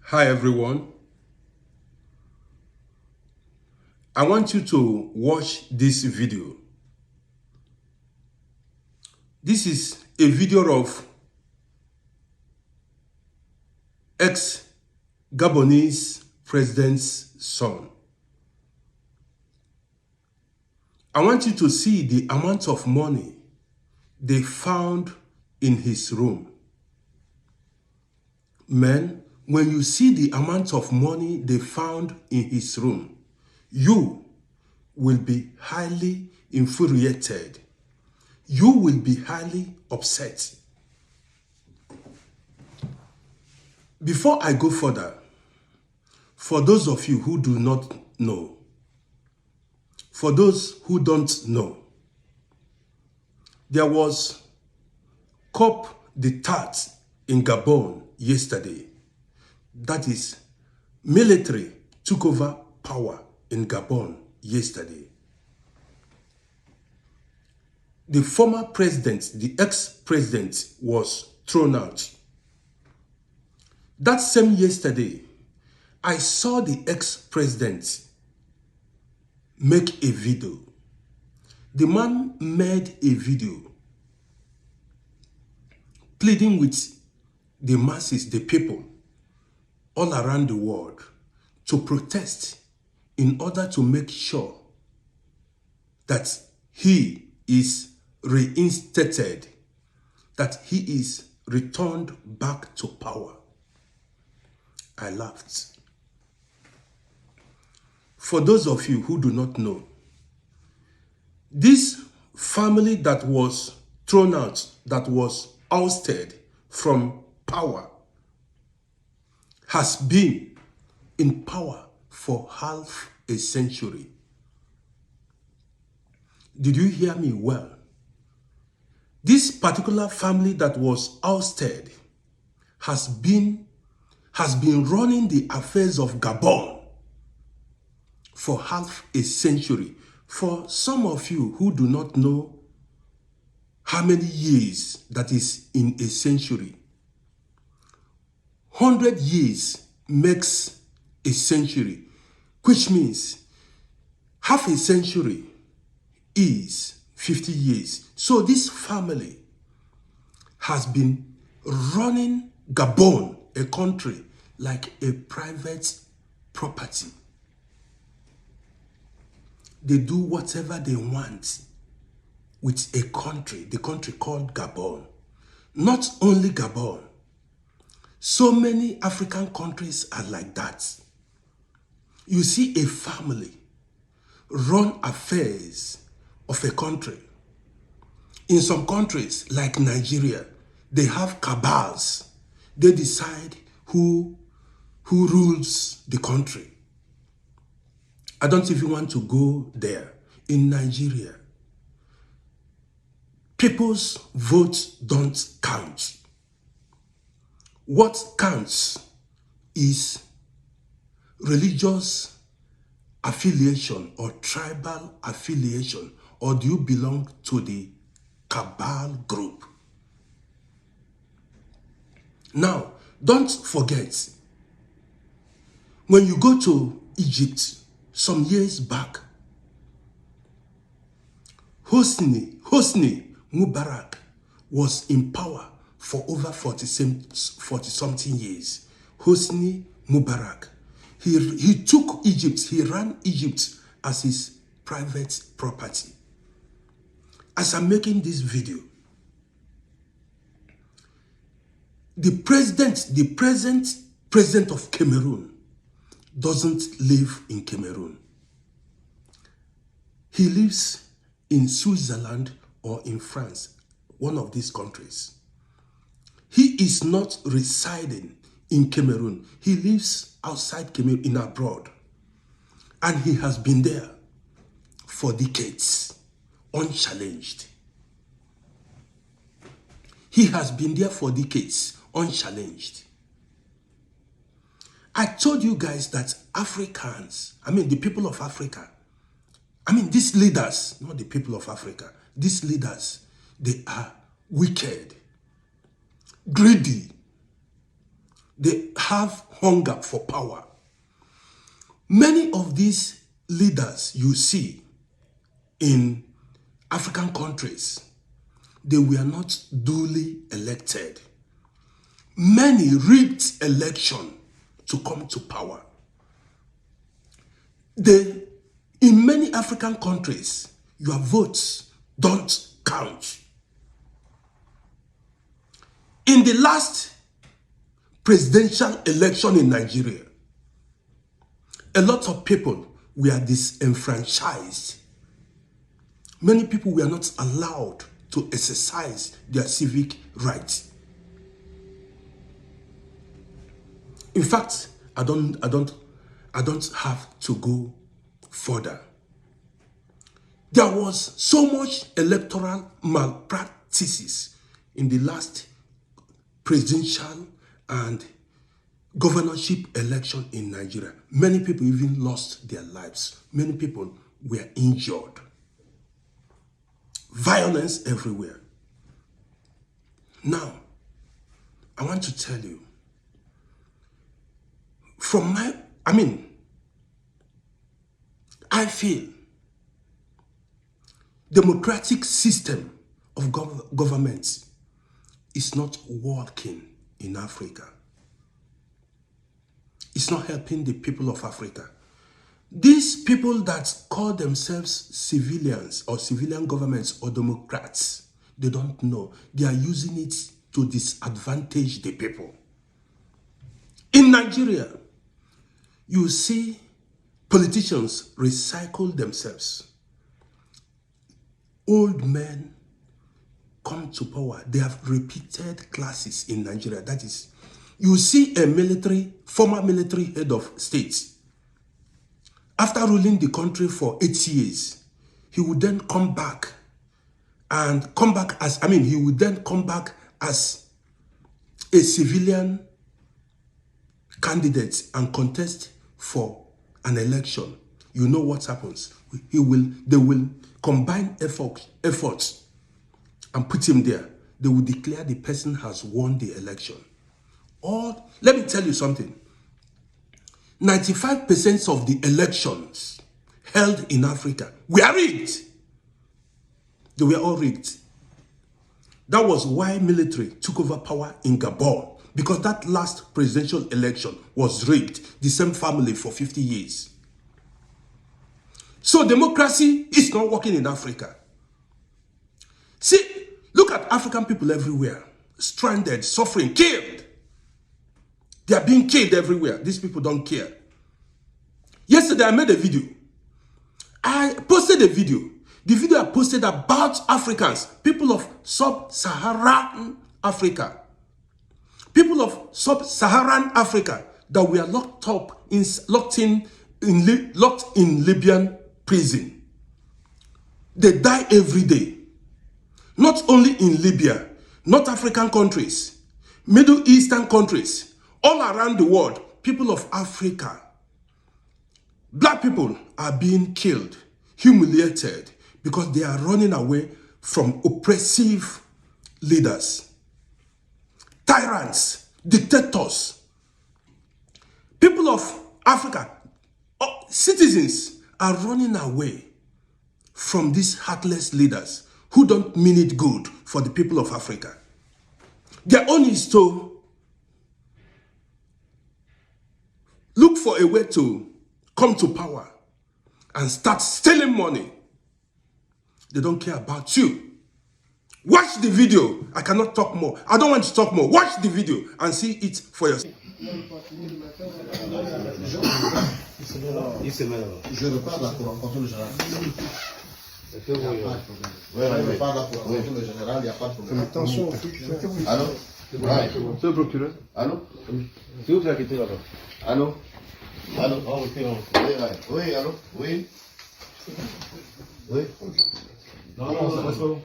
Hi everyone. I want you to watch this video. This is a video of ex-Gabonese president's son. I want you to see the amount of money they found in his room. Men, when you see the amount of money they found in his room, you will be highly infuriated. You will be highly upset. Before I go further, for those of you who do not know, for those who don't know, there was Coup d'etat in Gabon yesterday. That is, military took over power in Gabon yesterday. The former president, the ex-president, was thrown out. That same yesterday, I saw the ex-president make a video. The man made a video pleading with the masses, the people, all around the world to protest in order to make sure that he is reinstated, that he is returned back to power. I laughed. For those of you who do not know, this family that was thrown out, that was ousted from power, has been in power for half a century. Did you hear me well? This particular family that was ousted has been running the affairs of Gabon for half a century. For some of you who do not know how many years that is in a century, 100 years makes a century, which means half a century is 50 years. So this family has been running Gabon, a country, like a private property. They do whatever they want with a country, the country called Gabon. Not only Gabon, so many African countries are like that. You see a family run affairs of a country. In some countries, like Nigeria, they have cabals. They decide who rules the country. I don't even want to go there. In Nigeria, people's votes don't count. What counts is religious affiliation or tribal affiliation, or do you belong to the cabal group? Now, don't forget, when you go to Egypt some years back, Hosni Mubarak was in power for over 40-something years. Hosni Mubarak. He took Egypt, he ran Egypt as his private property. As I'm making this video, the present president of Cameroon doesn't live in Cameroon. He lives in Switzerland or in France, one of these countries. He is not residing in Cameroon. He lives outside Cameroon, in abroad. And he has been there for decades, unchallenged. He has been there for decades, unchallenged. I told you guys that Africans, the people of Africa, these leaders, not the people of Africa, these leaders, they are wicked, greedy, They have hunger for power. Many of these leaders you see in African countries, they were not duly elected. Many rigged election to come to power. In many African countries, your votes don't count. In the last presidential election in Nigeria, a lot of people were disenfranchised. Many people were not allowed to exercise their civic rights. In fact, I don't have to go further. There was so much electoral malpractices in the last presidential and governorship election in Nigeria. Many people even lost their lives. Many people were injured. Violence everywhere. Now, I want to tell you, I feel democratic system of government is not working in Africa. It's not helping the people of Africa. These people that call themselves civilians or civilian governments or Democrats, they don't know. They are using it to disadvantage the people. In Nigeria, you see politicians recycle themselves. Old men come to power. They have repeated classes in Nigeria. That is, you see a former military head of state. After ruling the country for 8 years, he would then come back as a civilian candidate and contest for an election. You know what happens. They will combine efforts and put him there. They will declare the person has won the election. Or, let me tell you something. 95% of the elections held in Africa were rigged. They were all rigged. That was why military took over power in Gabon, because that last presidential election was rigged. The same family for 50 years. So democracy is not working in Africa. See, look at African people everywhere. Stranded, suffering, killed. They are being killed everywhere. These people don't care. Yesterday, I made a video. I posted a video. The video I posted about Africans, people of sub-Saharan Africa. People of sub-Saharan Africa that were locked in Libyan prison. They die every day. Not only in Libya, North African countries, Middle Eastern countries, all around the world, people of Africa, black people are being killed, humiliated, because they are running away from oppressive leaders, tyrants, dictators. People of Africa, citizens are running away from these heartless leaders who don't mean it good for the people of Africa. Their own is to look for a way to come to power and start stealing money. They don't care about you. Watch the video. I cannot talk more. I don't want to talk more. Watch the video and see it for yourself. Je repars là pour rencontrer le général. Je repars là pour rencontrer le général, il n'y a pas de problème. Attention. Allô? Monsieur le procureur. Allô? C'est où tu as quitté là-bas? Allô? Allô? Oui, allô? Oui? Oui? Non, ça reste pas bon.